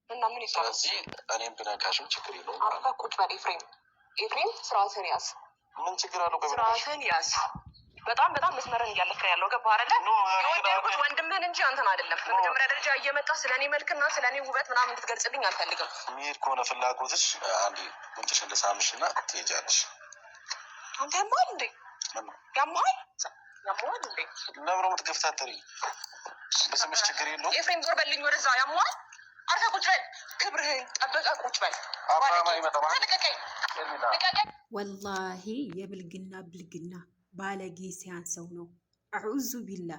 እና ምን ይሰራል? ስለዚህ እኔም ብነካሽም ችግር የለውም። አባ ቁጭ በል ኤፍሬም ስርዓትን ያዝ። ምን ችግር አለው? ስርዓትን ያዝ። በጣም መስመርን እያለፈ ያለው ገባ አይደለ? የወደድኩት ወንድምህን እንጂ አንተን አይደለም። በመጀመሪያ ደረጃ እየመጣ ስለኔ መልክና ስለኔ ውበት ምናምን እንድትገልጽልኝ አልፈልግም። መሄድ ከሆነ ፍላጎትሽ አንዴ ጉንጭሽን ልሳምሽና ትሄጃለሽ። አንተ ያማል እንዴ? ያማል እንዴ? ለምን የምትገፍታተሪ? በስምሽ ችግር የለውም። ኤፍሬም ዞር በልኝ ወደዛ። ያማል አርፈህ ቁጭ በል። ክብርህን ጠብቀህ ቁጭ በል። ወላሂ የብልግና ባለጌ ሲያንሰው ነው። አዑዙ ቢላ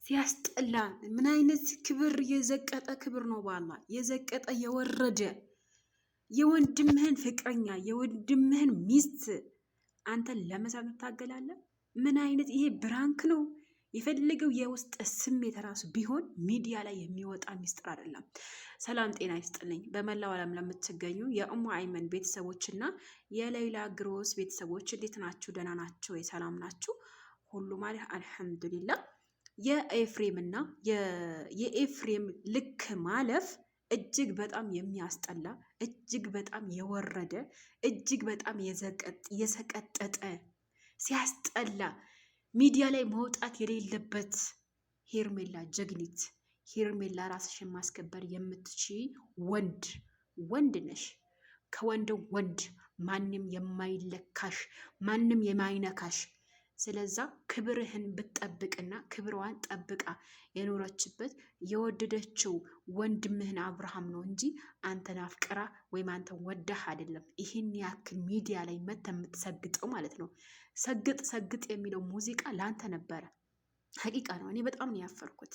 ሲያስጠላ። ምን አይነት ክብር! የዘቀጠ ክብር ነው። ባላ የዘቀጠ የወረደ የወንድምህን ፍቅረኛ የወንድምህን ሚስት አንተን ለመሳብ ትታገላለህ። ምን አይነት ይሄ ብራንክ ነው? የፈለገው የውስጥ ስሜት ራሱ ቢሆን ሚዲያ ላይ የሚወጣ ሚስጥር አይደለም። ሰላም ጤና ይስጥልኝ። በመላው ዓለም ለምትገኙ የኡሙ አይመን ቤተሰቦችና የሌይላ ግሮስ ቤተሰቦች እንዴት ናችሁ? ደህና ናችሁ? የሰላም ናችሁ? ሁሉ ማለት አልሐምዱሊላህ። የኤፍሬምና የኤፍሬም ልክ ማለፍ እጅግ በጣም የሚያስጠላ፣ እጅግ በጣም የወረደ፣ እጅግ በጣም የሰቀጠጠ ሲያስጠላ ሚዲያ ላይ መውጣት የሌለበት ሄርሜላ ጀግኒት፣ ሄርሜላ ራስሽን ማስከበር የምትችይ ወንድ ነሽ። ወንድ ማንም የማይለካሽ ማንም የማይነካሽ። ስለዛ ክብርህን ብትጠብቅና ክብሯን ጠብቃ የኖረችበት የወደደችው ወንድምህን አብርሃም ነው እንጂ አንተን አፍቅራ ወይም አንተን ወዳህ አይደለም። ይህን ያክል ሚዲያ ላይ መተ የምትሰግጠው ማለት ነው። ሰግጥ የሚለው ሙዚቃ ለአንተ ነበረ። ሀቂቃ ነው። እኔ በጣም ነው ያፈርኩት።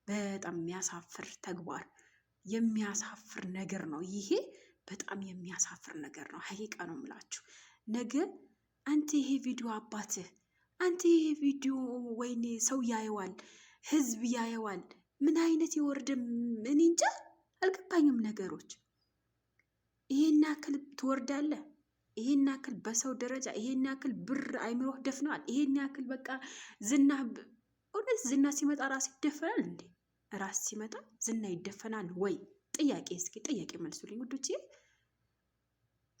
በጣም የሚያሳፍር ተግባር፣ የሚያሳፍር ነገር ነው ይሄ። በጣም የሚያሳፍር ነገር ነው። ሀቂቃ ነው የምላችሁ። ነገ አንተ ይሄ ቪዲዮ አባትህ አንተ ይሄ ቪዲዮ ወይኔ ሰው ያየዋል፣ ህዝብ ያየዋል። ምን አይነት የወርደ እኔ እንጃ አልገባኝም ነገሮች። ይሄን ያክል ትወርዳለህ? ይሄን ያክል በሰው ደረጃ ይሄን ያክል ብር አይምሮህ ደፍነዋል? ይሄን ያክል በቃ እውነት ዝና ሲመጣ ራስ ይደፈናል እንዴ? ራስ ሲመጣ ዝና ይደፈናል ወይ? ጥያቄ፣ እስኪ ጥያቄ መልሱልኝ ውዶቼ።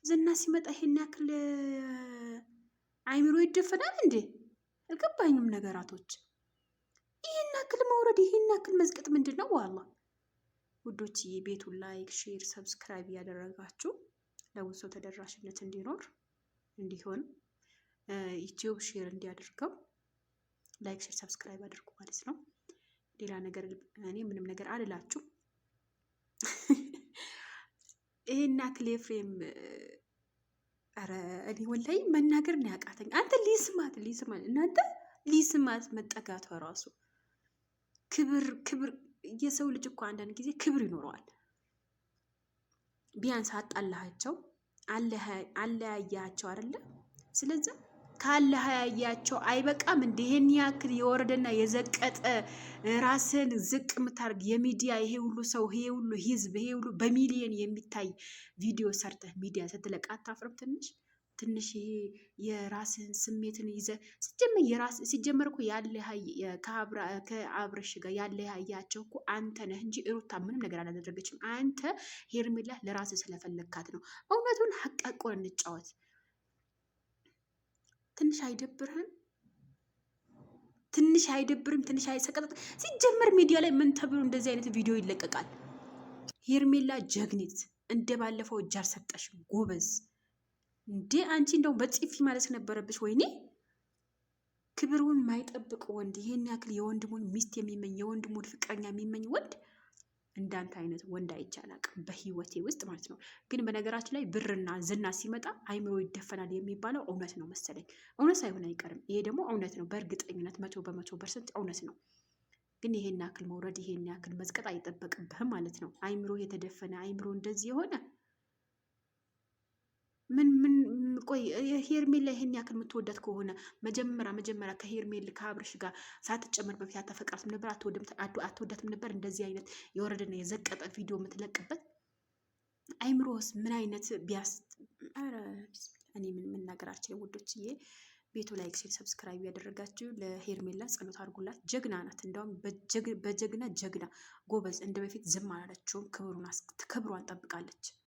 ዝና ሲመጣ ይሄን ያክል አይምሮ ይደፈናል እንዴ? አልገባኝም ነገራቶች። ይሄን ያክል መውረድ፣ ይሄን ያክል መዝቀጥ ምንድን ነው? ዋላ ውዶች ቤቱን ላይክ፣ ሼር፣ ሰብስክራይብ እያደረጋችሁ ለብዙ ሰው ተደራሽነት እንዲሆን ዩቲዩብ ሼር እንዲያደርገው ላይክ፣ ሼር፣ ሰብስክራይብ አድርጉ ማለት ነው። ሌላ ነገር እኔ ምንም ነገር አልላችሁ። ይሄን ያክል ኤፍሬም ኧረ እኔ ወላሂ መናገር ነው ያቃተኝ። አንተ ሊስማት እናንተ ሊስማት መጠጋቷ ራሱ ክብር። የሰው ልጅ እኮ አንዳንድ ጊዜ ክብር ይኖረዋል። ቢያንስ አጣላሃቸው፣ አለያያቸው አይደለ? ስለዚህ ካለያያቸው አይበቃም? እንደ ይሄን ያክል የወረደና የዘቀጠ ራስን ዝቅ የምታደርግ የሚዲያ ይሄ ሁሉ ሰው ይሄ ሁሉ ህዝብ ይሄ ሁሉ በሚሊዮን የሚታይ ቪዲዮ ሰርተህ ሚዲያ ስትለቅ አታፍርም? ትንሽ ይሄ የራስን ስሜትን ይዘ ሲጀመር እኮ ከአብረሽ ጋር ያለያያቸው እኮ አንተ ነህ እንጂ ሩታ ምንም ነገር አላደረገችም። አንተ ሄርሜላ ለራስህ ስለፈለግካት ነው። እውነቱን ሀቃቆን እንጫወት። ትንሽ አይደብርህም? ትንሽ አይደብርም? ትንሽ አይሰቀጥጥ? ሲጀመር ሚዲያ ላይ ምን ተብሎ እንደዚህ አይነት ቪዲዮ ይለቀቃል? ሄርሜላ ጀግኒት፣ እንደ ባለፈው እጅ አልሰጠሽም። ጎበዝ እንዴ አንቺ እንደው በጥፊ ማለት ነበረብሽ። ወይኔ ክብሩን የማይጠብቅ ወንድ፣ ይሄን ያክል የወንድሙን ሚስት የሚመኝ የወንድሙን ፍቅረኛ የሚመኝ ወንድ እንዳንተ አይነት ወንድ አይቻላቅም በህይወቴ ውስጥ ማለት ነው። ግን በነገራችን ላይ ብርና ዝና ሲመጣ አይምሮ ይደፈናል የሚባለው እውነት ነው መሰለኝ። እውነት ሳይሆን አይቀርም። ይሄ ደግሞ እውነት ነው በእርግጠኝነት 100% እውነት ነው። ግን ይሄን ያክል መውረድ፣ ይሄን ያክል መዝቀጥ አይጠበቅብህም ማለት ነው። አይምሮ የተደፈነ አይምሮ እንደዚህ የሆነ ምን ቆይ ሄርሜላ ይሄን ያክል የምትወዳት ከሆነ መጀመሪያ ከሄርሜል ከአብርሽ ጋር ሳትጨመር በፊት አታፈቅራትም ነበር? አትወዳትም ነበር? እንደዚህ አይነት የወረደና የዘቀጠ ቪዲዮ የምትለቅበት አይምሮስ ምን አይነት ቢያስ እኔ ምን መናገራችን ውዶችዬ። ቤቱ ላይክ፣ ሼር፣ ሰብስክራይብ ያደረጋችሁ ለሄርሜላ ጸሎት አድርጉላት። ጀግና ናት። እንደውም በጀግና ጀግና ጎበዝ። እንደ በፊት ዝም አላለችውም። ክብሯን ጠብቃለች።